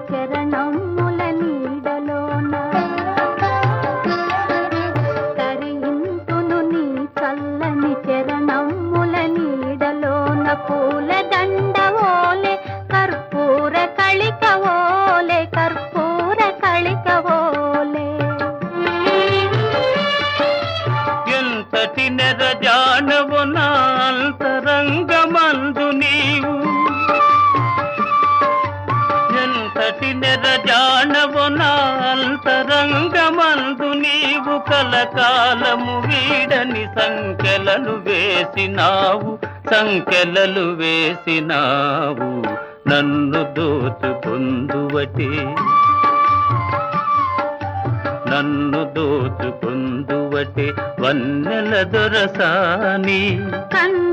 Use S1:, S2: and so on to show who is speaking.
S1: చరణముల నీడలోన తరింతును నీ చల్లని చరణముల నీడలోన పూల దండవోలే కర్పూర కళికవోలే కర్పూర కళికవోలే
S2: ఎంతటి నెరజానవు నా అంతరంగమందు నీవు ఎంతటి నెరజానవు నా అంతరంగమందు నీవు కలకాలము వీడని సంకెలలు వేసినావు నన్ను దోచుకుందువటే వన్నెల దొరసాని
S1: కన్ను